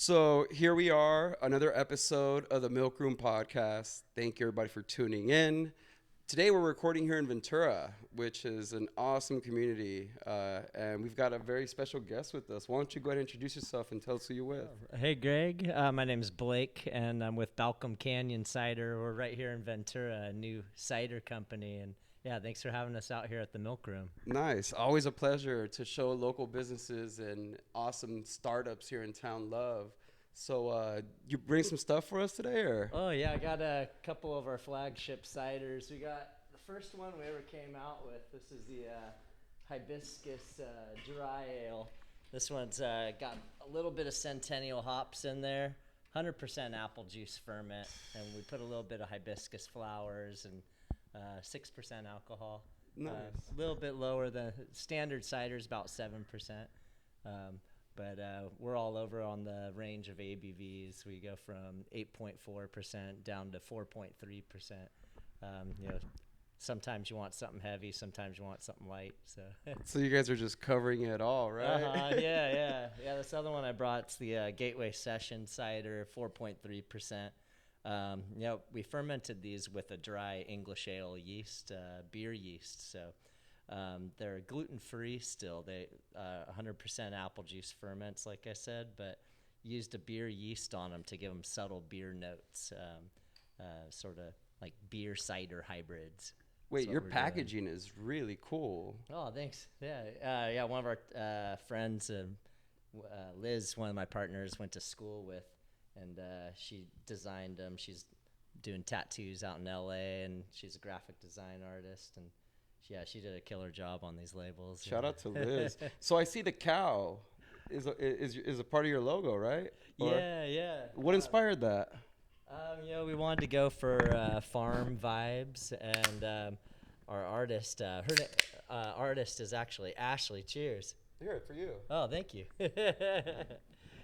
So here we are, another episode of the Milk Room Podcast. Thank you everybody for tuning in. Today we're recording here in Ventura, which is an awesome community, and we've got a very special guest with us. Why don't you go ahead and introduce yourself and tell us who you're with? Hey, Greg. My name is Blake, and I'm with Balcom Canyon Cider. We're right here in Ventura, a new cider company. And yeah, thanks for having us out here at the Milk Room. Nice. Always a pleasure to show local businesses and awesome startups here in town love. So you bring some stuff for us today, or? Oh, yeah, I got a couple of our flagship ciders. We got the first one we ever came out with. This is the hibiscus dry ale. This one's got a little bit of Centennial hops in there, 100% apple juice ferment, and we put a little bit of hibiscus flowers and 6% alcohol. Nice. A little bit lower than standard cider's about 7%. But we're all over on the range of ABVs. We go from 8.4% down to 4.3%. Sometimes you want something heavy, sometimes you want something light. So you guys are just covering it all, right? Yeah. This other one I brought's the Gateway Session cider, 4.3%. We fermented these with a dry English ale yeast, beer yeast. So they're gluten-free still. They 100% apple juice ferments, like I said, but used a beer yeast on them to give them subtle beer notes, sort of like beer cider hybrids. Wait, your packaging is really cool. Oh, thanks. Yeah. One of our friends, Liz, one of my partners, went to school with, and she designed them. She's doing tattoos out in LA, and she's a graphic design artist, and she did a killer job on these labels. Shout out to Liz. So I see the cow is a part of your logo, right? Yeah. What inspired that? We wanted to go for farm vibes, and our artist, artist is actually Ashley. Cheers. Here, for you. Oh, thank you.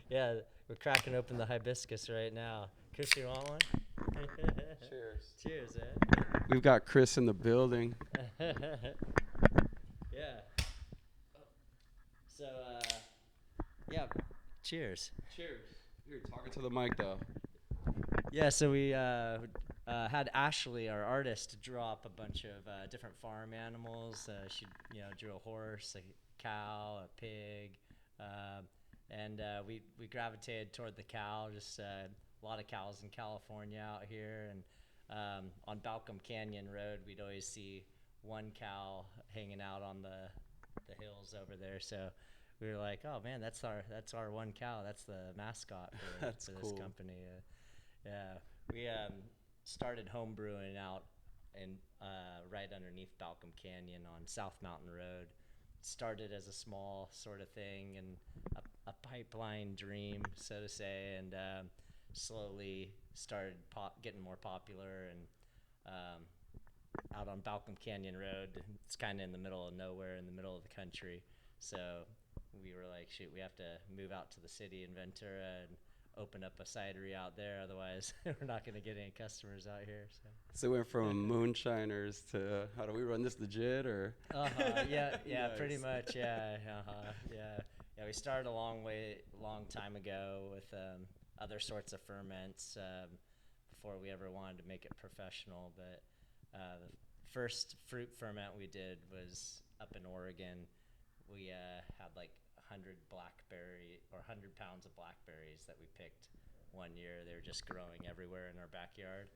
Yeah, we're cracking open the hibiscus right now. Chris, you want one? Cheers. Cheers, man. We've got Chris in the building. Yeah. So, cheers. Cheers. You're talking to the mic, though. Yeah, so we had Ashley, our artist, draw up a bunch of different farm animals. She, drew a horse, a cow, a pig, and we gravitated toward the cow. Just a lot of cows in California out here, and on Balcom Canyon Road, we'd always see one cow hanging out on the hills over there. So we were like, oh man, that's our one cow. That's the mascot for this cool. company. We started home brewing out in right underneath Balcom Canyon on South Mountain Road. Started as a small sort of thing and a pipeline dream, so to say, and slowly started getting more popular. And out on Balcom Canyon Road, it's kind of in the middle of nowhere, in the middle of the country. So we were like, shoot, we have to move out to the city in Ventura and open up a cidery out there. Otherwise, we're not going to get any customers out here. So we went from moonshiners to how do we run this legit, or? Yeah, Nice. pretty much. Yeah. We started a long time ago with other sorts of ferments before we ever wanted to make it professional. But the first fruit ferment we did was up in Oregon. We had like 100 pounds of blackberries that we picked one year. They were just growing everywhere in our backyard,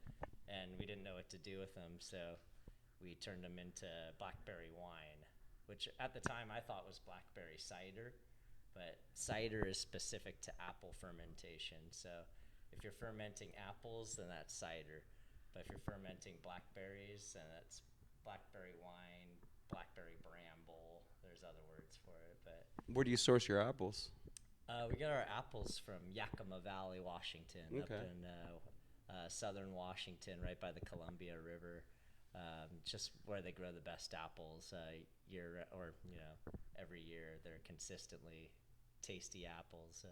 and we didn't know what to do with them, so we turned them into blackberry wine, which at the time I thought was blackberry cider, but cider is specific to apple fermentation. So if you're fermenting apples, then that's cider, but if you're fermenting blackberries, then that's blackberry wine, blackberry bramble. There's other words for it, but Where do you source your apples? we get our apples from Yakima Valley, Washington, Okay. up in southern Washington, right by the Columbia River. Just where they grow the best apples every year. They're consistently tasty apples.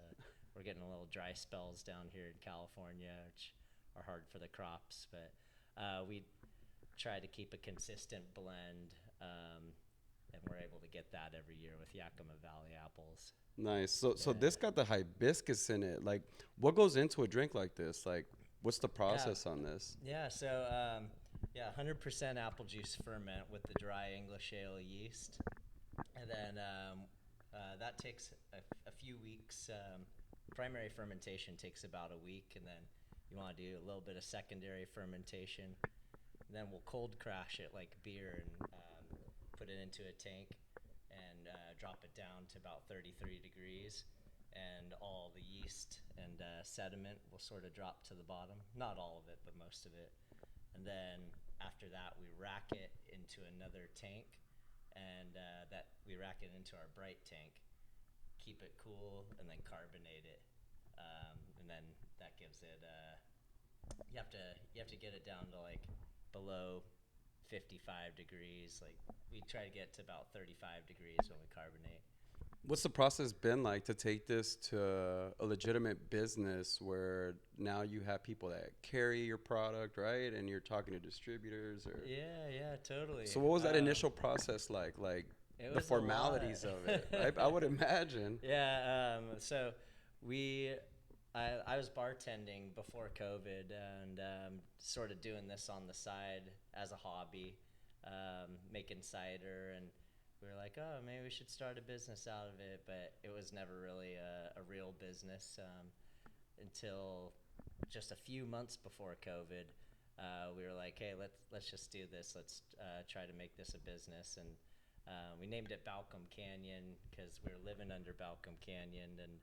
We're getting a little dry spells down here in California, which are hard for the crops, but we try to keep a consistent blend. and we're able to get that every year with Yakima Valley apples. Nice. So Yeah. this got the hibiscus in it. Like, what goes into a drink like this? Like, what's the Yeah. process on this? Yeah. So, yeah, 100% apple juice ferment with the dry English ale yeast. And then that takes a few weeks. Primary fermentation takes about a week, and then you want to do a little bit of secondary fermentation. And then we'll cold crash it like beer and put it into a tank and drop it down to about 33 degrees. And all the yeast and sediment will sort of drop to the bottom. Not all of it, but most of it. And then after that, we rack it into another tank, and that we rack it into our bright tank, keep it cool, and then carbonate it. And then that gives it. You have to get it down to like below 55 degrees. Like we try to get to about 35 degrees when we carbonate. What's the process been like to take this to a legitimate business where now you have people that carry your product, right? And you're talking to distributors or Yeah, totally. So what was that initial process like? Like It the was formalities of it, right? I would imagine. Yeah. So I was bartending before COVID and sort of doing this on the side as a hobby, making cider, and we were like, oh, maybe we should start a business out of it, but it was never really a real business until just a few months before COVID. We were like, hey, let's just do this. Let's try to make this a business, and we named it Balcom Canyon because we were living under Balcom Canyon, and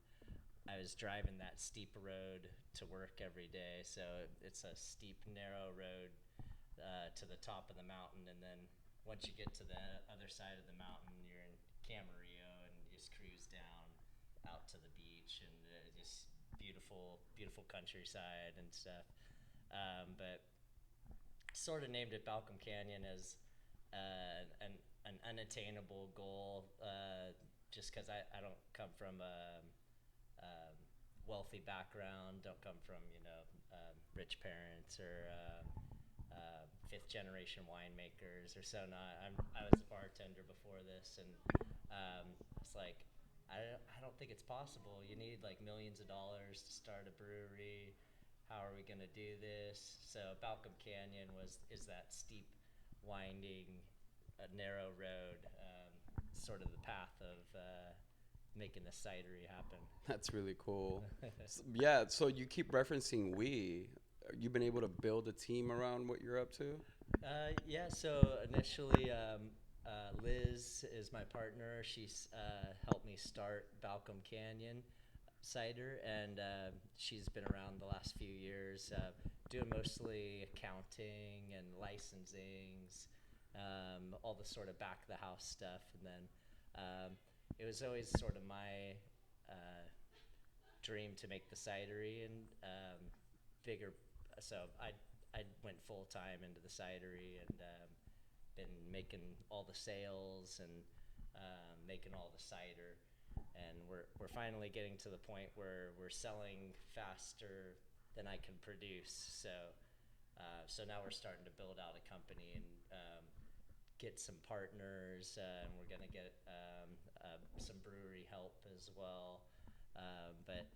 I was driving that steep road to work every day. So it's a steep, narrow road to the top of the mountain, and then once you get to the other side of the mountain, you're in Camarillo, and you just cruise down out to the beach, and just beautiful, beautiful countryside and stuff. But sort of named it Balcom Canyon as an unattainable goal, just because I don't come from a wealthy background, don't come from rich parents or fifth generation winemakers or so. Not I was a bartender before this, and it's like I don't think it's possible. You need like millions of dollars to start a brewery. How are we gonna do this? So Balcom Canyon is that steep, winding, narrow road, sort of the path of making the cidery happen. That's really cool. Yeah, so you keep referencing we. You've been able to build a team around what you're up to? Yeah, so initially Liz is my partner. She's helped me start Balcom Canyon Cider, and she's been around the last few years doing mostly accounting and licensings, all the sort of back of the house stuff. And then it was always sort of my dream to make the cidery and bigger. So I went full time into the cidery and been making all the sales and making all the cider. And we're finally getting to the point where we're selling faster than I can produce. So now we're starting to build out a company and get some partners, and we're gonna get some brewery help as well. But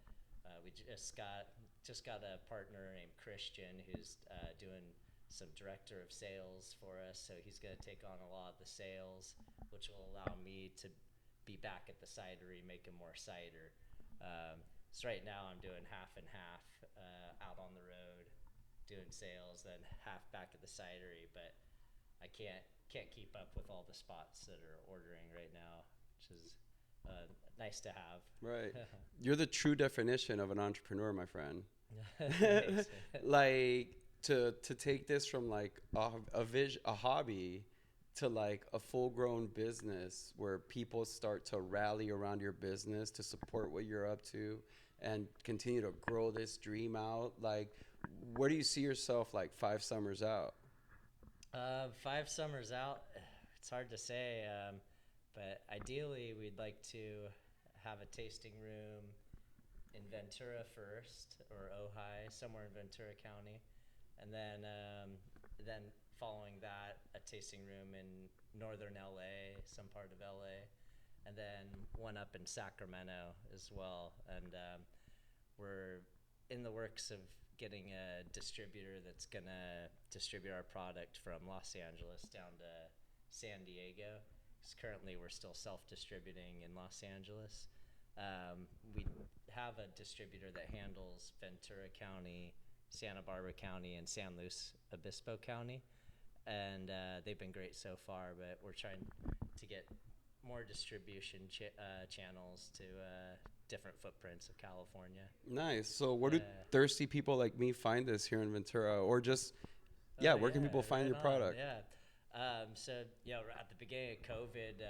we just got a partner named Christian who's doing some director of sales for us. So he's gonna take on a lot of the sales, which will allow me to be back at the cidery making more cider. So right now I'm doing half and half, out on the road doing sales, then half back at the cidery. But I can't keep up with all the spots that are ordering right now, which is nice to have. Right. You're the true definition of an entrepreneur, my friend. Thanks. Like to take this from like a hobby to like a full-grown business where people start to rally around your business to support what you're up to and continue to grow this dream out. Like, where do you see yourself like 5 summers out? 5 summers out, it's hard to say, but ideally we'd like to have a tasting room in Ventura first, or Ojai, somewhere in Ventura County, and then following that, a tasting room in northern LA, some part of LA, and then one up in Sacramento as well. And we're in the works of getting a distributor that's gonna distribute our product from Los Angeles down to San Diego. Because currently we're still self-distributing in Los Angeles. We have a distributor that handles Ventura County, Santa Barbara County, and San Luis Obispo County, and they've been great so far. But we're trying to get more distribution channels to different footprints of California. Nice. So where do thirsty people like me find this here in Ventura, or just where can people find your product? So at the beginning of COVID,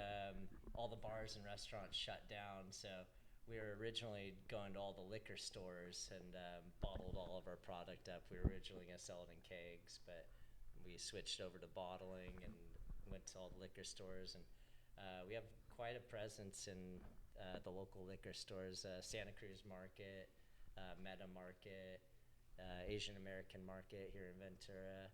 all the bars and restaurants shut down. So we were originally going to all the liquor stores and bottled all of our product up. We were originally going to sell it in kegs, but we switched over to bottling and went to all the liquor stores. And we have quite a presence in the local liquor stores, Santa Cruz Market, Meta Market, Asian American Market here in Ventura,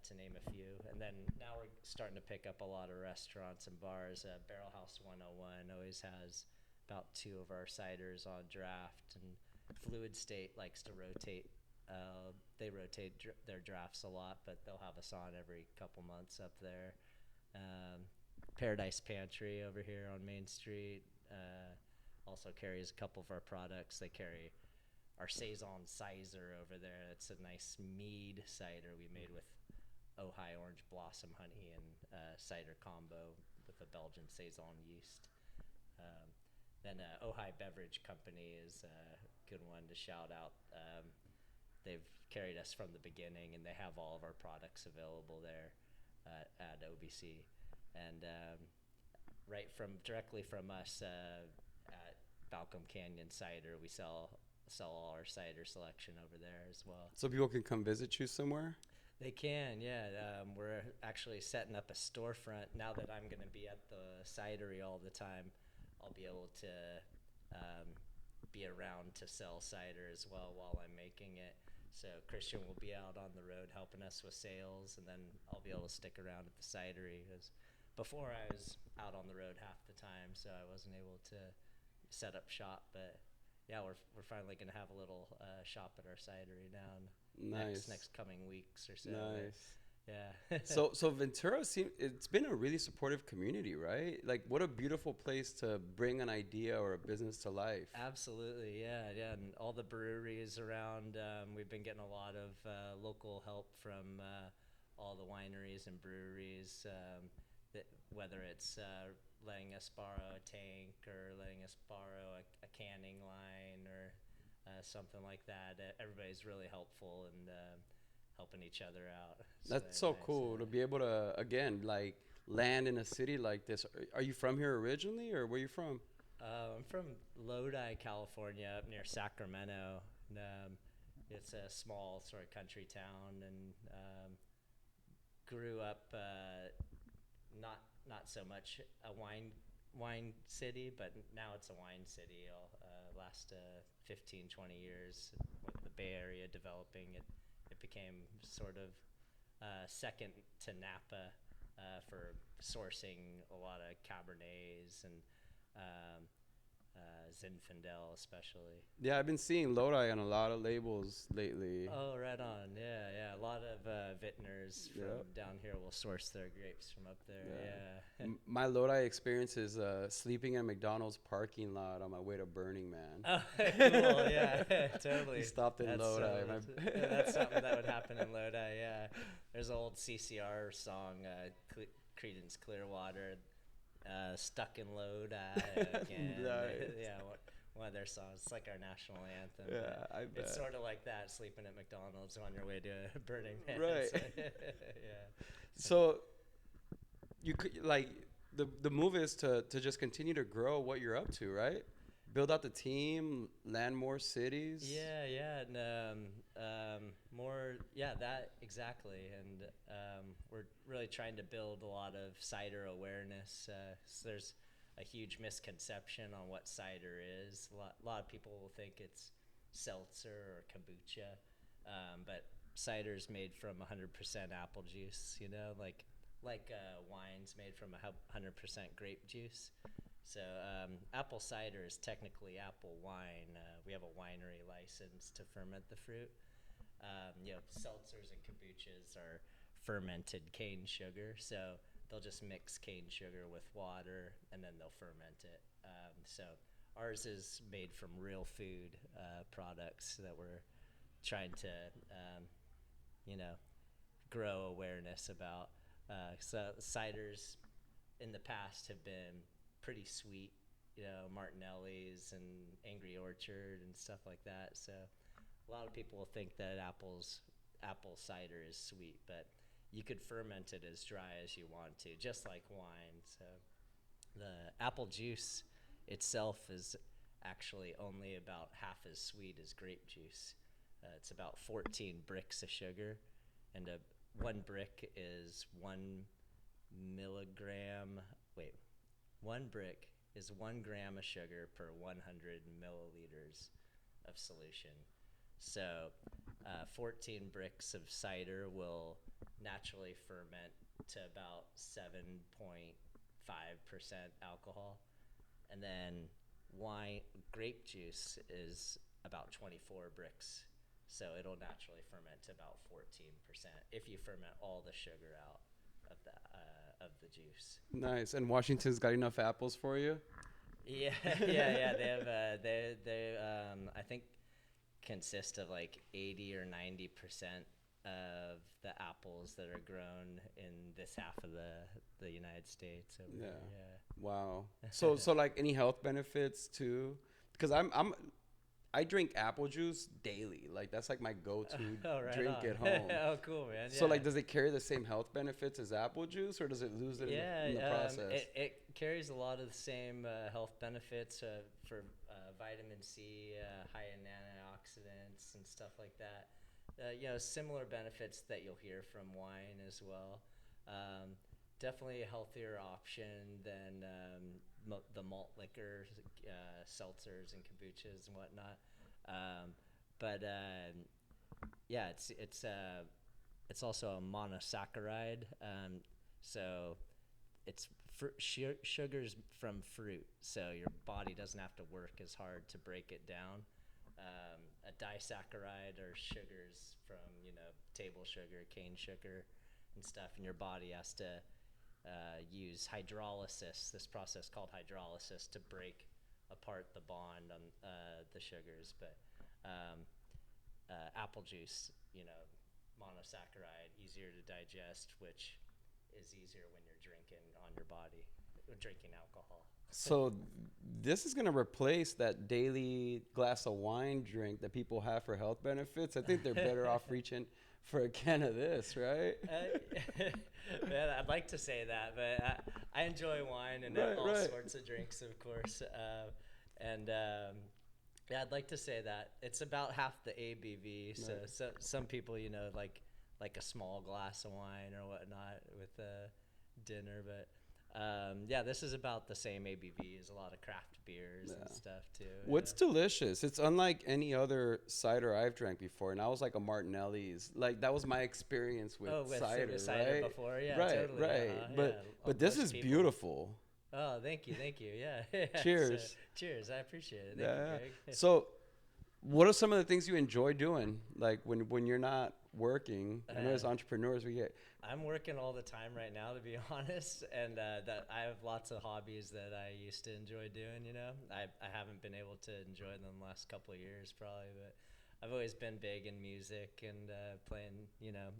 to name a few. And then now we're starting to pick up a lot of restaurants and bars. Barrel House 101 always has about 2 of our ciders on draft, and Fluid State likes to rotate. They rotate their drafts a lot, but they'll have us on every couple months up there. Paradise Pantry over here on Main Street also carries a couple of our products. They carry our Saison Cider over there. It's a nice mead cider we made with Ojai Orange Blossom Honey and cider combo with a Belgian Saison yeast. Then Ojai Beverage Company is a good one to shout out. They've carried us from the beginning, and they have all of our products available there at OBC. And directly from us at Balcom Canyon Cider, we sell all our cider selection over there as well. So people can come visit you somewhere? They can, yeah. We're actually setting up a storefront now that I'm going to be at the cidery all the time. I'll be able to be around to sell cider as well while I'm making it. So Christian will be out on the road helping us with sales, and then I'll be able to stick around at the cidery. Because before I was out on the road half the time, so I wasn't able to set up shop. But yeah, we're finally going to have a little shop at our cidery now. Nice. Next coming weeks or so. Nice. Yeah. So Ventura it's been a really supportive community, right? Like, what a beautiful place to bring an idea or a business to life. Absolutely, yeah. And all the breweries around, we've been getting a lot of local help from all the wineries and breweries, whether it's letting us borrow a tank or letting us borrow a canning line or something like that. Everybody's really helpful and helping each other out. That's so nice, cool to be able to, again, like, land in a city like this. Are you from here originally, or where are you from? I'm from Lodi, California, up near Sacramento. And, it's a small sort of country town, and grew up not so much a wine city, but now it's a wine city. Last 15, 20 years with the Bay Area developing, it became sort of second to Napa for sourcing a lot of Cabernets and Zinfandel especially. Yeah, I've been seeing Lodi on a lot of labels lately. Oh, right on. Yeah. A lot of vintners from down here will source their grapes from up there. Yeah. My Lodi experience is sleeping in a McDonald's parking lot on my way to Burning Man. Oh, cool. Yeah, totally. We stopped in Lodi. That's something that would happen in Lodi. Yeah. There's an old CCR song, Creedence Clearwater. Stuck in Lodi again. Nice. Yeah, one of their songs. It's like our national anthem. Yeah, I bet. It's sort of like that, sleeping at McDonald's on your way to Burning Man. Right. Yeah. So you could, like, the move is to just continue to grow what you're up to, right? Build out the team, land more cities. Yeah, and more. Yeah, that exactly. And we're really trying to build a lot of cider awareness. So there's a huge misconception on what cider is. A lot of people will think it's seltzer or kombucha, but cider's made from 100% apple juice, like wine's made from 100% grape juice. So apple cider is technically apple wine. We have a winery license to ferment the fruit. Seltzers and kombuchas are fermented cane sugar, so they'll just mix cane sugar with water and then they'll ferment it. So ours is made from real food products that we're trying to, grow awareness about. So ciders in the past have been pretty sweet, Martinelli's and Angry Orchard and stuff like that. So a lot of people will think that apple cider is sweet, but you could ferment it as dry as you want to, just like wine. So the apple juice itself is actually only about half as sweet as grape juice. It's about 14 bricks of sugar, and one brick is 1 milligram. Wait, one brick is 1 gram of sugar per 100 milliliters of solution. So 14 bricks of cider will naturally ferment to about 7.5% alcohol. And then grape juice is about 24 bricks. So it'll naturally ferment to about 14% if you ferment all the sugar out of the juice. Nice. And Washington's got enough apples for you? Yeah. They have I think consist of like 80 or 90% of the apples that are grown in this half of the United States. Yeah. Wow. So like any health benefits too? Because I drink apple juice daily. Like that's like my go-to drink at home. Oh, cool, man. So like, does it carry the same health benefits as apple juice, or does it lose it in the process? It carries a lot of the same health benefits for vitamin C, high in antioxidants and stuff like that. Similar benefits that you'll hear from wine as well. Definitely a healthier option than the malt liquor, seltzers and kombuchas and whatnot. It's also a monosaccharide. So it's sugars from fruit, so your body doesn't have to work as hard to break it down. A disaccharide are sugars from table sugar, cane sugar, and stuff, and your body has to use hydrolysis, this process called hydrolysis, to break apart the bond on the sugars. But apple juice, monosaccharide, easier to digest, which is easier when you're drinking alcohol. So this is going to replace that daily glass of wine drink that people have for health benefits. I think they're better off reaching for a can of this, right? Man, I'd like to say that, but I enjoy wine and all sorts of drinks, of course. I'd like to say that it's about half the ABV. So some people, like a small glass of wine or whatnot with dinner, but this is about the same ABV as a lot of craft beers and stuff too. What's delicious? It's unlike any other cider I've drank before, and I was like a Martinelli's. Like that was my experience with cider, cider before, totally. But this is beautiful. Oh, thank you, yeah. Cheers. Cheers, I appreciate it. Thank you, Greg. So, what are some of the things you enjoy doing, like when you're not working? I know as entrepreneurs I'm working all the time right now, to be honest, and that I have lots of hobbies that I used to enjoy doing. I haven't been able to enjoy them the last couple of years probably, but I've always been big in music and playing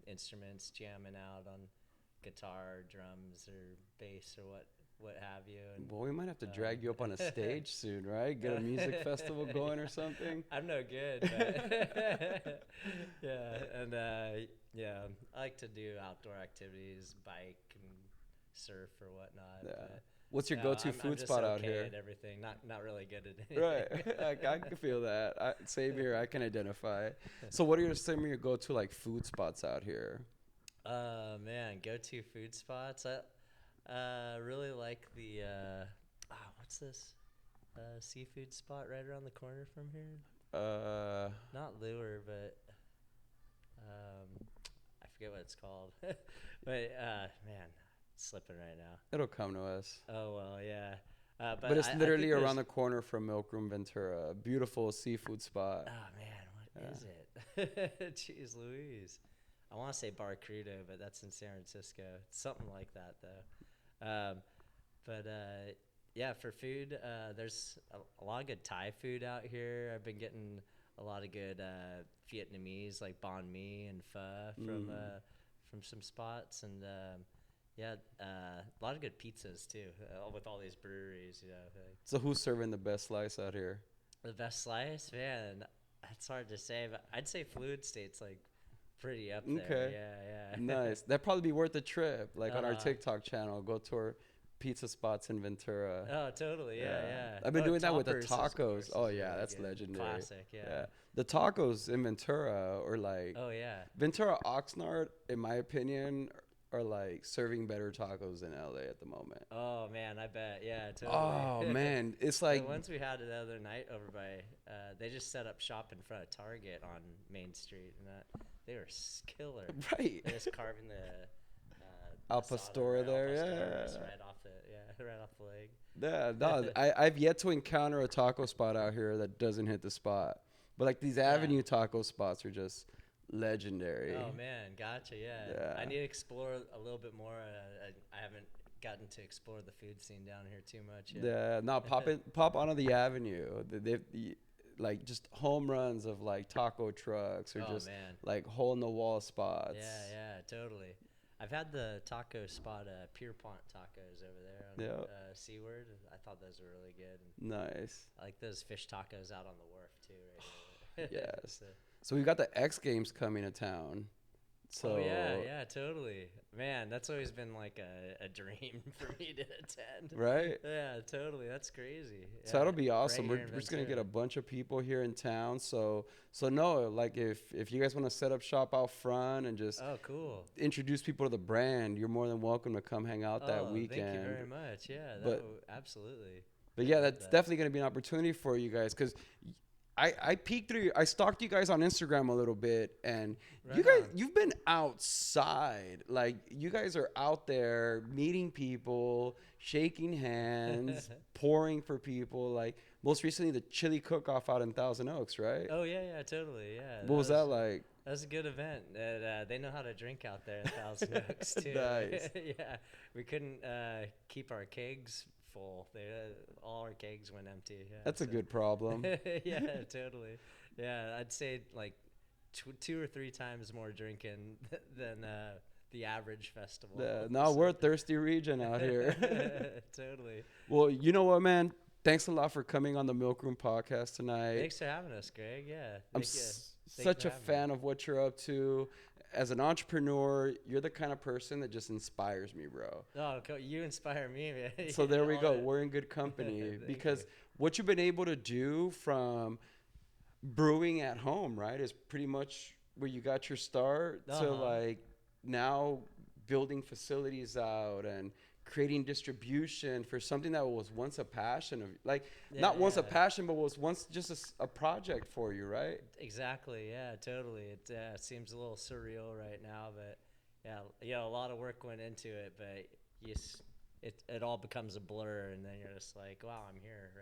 instruments, jamming out on guitar, drums, or bass, or what have you. And, well, we might have to drag you up on a stage soon, right? Get a music festival going or something. I'm no good, but I like to do outdoor activities, bike and surf or whatnot. Yeah. But, what's your go-to food spot out here? At everything, not really good at anything. Right, I can feel that. Same here. I can identify. So, what are some of your go-to like food spots out here? Man, go-to food spots. I really like the what's this seafood spot right around the corner from here? Not Lure, but it's called. But man, slipping right now. It'll come to us. Oh well, yeah. But it's I literally think there's, around the corner from Milk Room Ventura. A beautiful seafood spot. oh man, what is it? Jeez Louise. I want to say Barracuda, but that's in San Francisco. It's something like that though. But yeah, for food, there's a lot of good Thai food out here. I've been getting a lot of good Vietnamese like banh mi and pho from some spots, and yeah, a lot of good pizzas too, with all these breweries. You know, like So who's serving the best slice out here? the best slice, man. That's hard to say, but I'd say Fluid State's like pretty up there. Okay. Yeah, yeah. Nice. That'd probably be worth a trip. Like on our Uh-huh. TikTok channel, go tour pizza spots in Ventura. Oh, totally. Yeah, yeah. I've been doing that with the Toppers, of course, tacos. Oh is yeah, really that's good. legendary. Classic. Yeah. The tacos in Ventura, or like Oh yeah. Ventura Oxnard, in my opinion, are like serving better tacos in LA at the moment. Oh man, I bet. Yeah, totally. Oh man, it's The like ones we had the other night over by, they just set up shop in front of Target on Main Street, and they were killer. right. They're just carving the Al asada, Pastor right, there, Al Pastor, yeah. just right off the leg. Yeah, no, I've yet to encounter a taco spot out here that doesn't hit the spot. But like these Avenue taco spots are just legendary. Oh man, gotcha. Yeah. I need to explore a little bit more. I haven't gotten to explore the food scene down here too much yet. Yeah, no, pop onto the Avenue. Like just home runs of like taco trucks or just man. like hole in the wall spots. Yeah, totally. I've had the taco spot, Pierpont Tacos over there on Seaward. I thought those were really good. And Nice. I like those fish tacos out on the wharf too. Right Yes. So we've got the X Games coming to town. So oh yeah, totally. Man, that's always been like a dream for me to attend. Right? Yeah, totally. That's crazy. So Yeah, that'll be awesome. right We're here in just gonna get a Ventura. bunch of people here in town. So no, like if you guys want to set up shop out front and just Oh, cool. introduce people to the brand, you're more than welcome to come hang out that weekend. Thank you very much. Yeah, absolutely. But yeah, that's that. definitely gonna be an opportunity for you guys because I peeked through. I stalked you guys on Instagram a little bit, and Right you guys, on. you've been outside. Like you guys are out there meeting people, shaking hands, pouring for people. Like most recently, the chili cook-off out in Thousand Oaks, right? Oh yeah, totally. Yeah. What was that like? That was a good event. They know how to drink out there in Thousand Oaks too. Nice. Yeah, we couldn't keep our kegs full. All our kegs went empty. Yeah, That's a good problem. yeah, totally. Yeah, I'd say like two or three times more drinking than the average festival. No, we're a thirsty region out here. Totally. Well, you know what, man? Thanks a lot for coming on the Milk Room podcast tonight. Thanks for having us, Greg. Yeah. I'm such a fan of what you're up to. As an entrepreneur, you're the kind of person that just inspires me, bro. Oh, you inspire me, man. So there we go. We're in good company because what you've been able to do from brewing at home, right, is pretty much where you got your start to like now building facilities out and creating distribution for something that was once a passion of not once a passion, but was once just a project for you, right? Exactly. Yeah, totally. It seems a little surreal right now, but yeah, a lot of work went into it, but it all becomes a blur, and then you're just like, wow, I'm here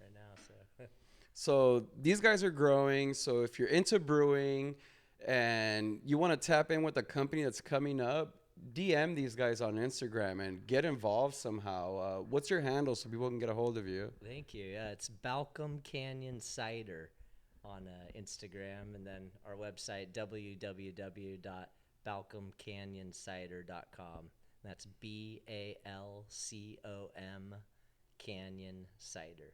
right now. So. So these guys are growing. So if you're into brewing and you want to tap in with a company that's coming up, DM these guys on Instagram and get involved somehow. What's your handle so people can get a hold of you? Thank you. Yeah, it's Balcom Canyon Cider on Instagram, and then our website, www.balcomcanyoncider.com. That's BALCOM Canyon Cider.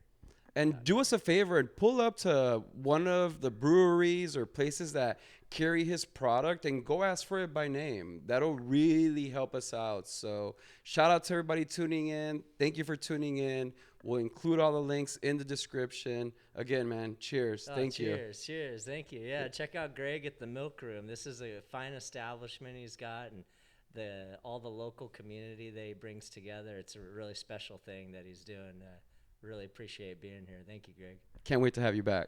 And do us a favor and pull up to one of the breweries or places that carry his product and go ask for it by name. That'll really help us out. So shout out to everybody tuning in. Thank you for tuning in. We'll include all the links in the description. Again, man, cheers. Thank you. Cheers. Thank you. Yeah, check out Greg at the Milk Room. This is a fine establishment he's got, and all the local community that he brings together. It's a really special thing that he's doing. Really appreciate being here. Thank you, Greg. Can't wait to have you back.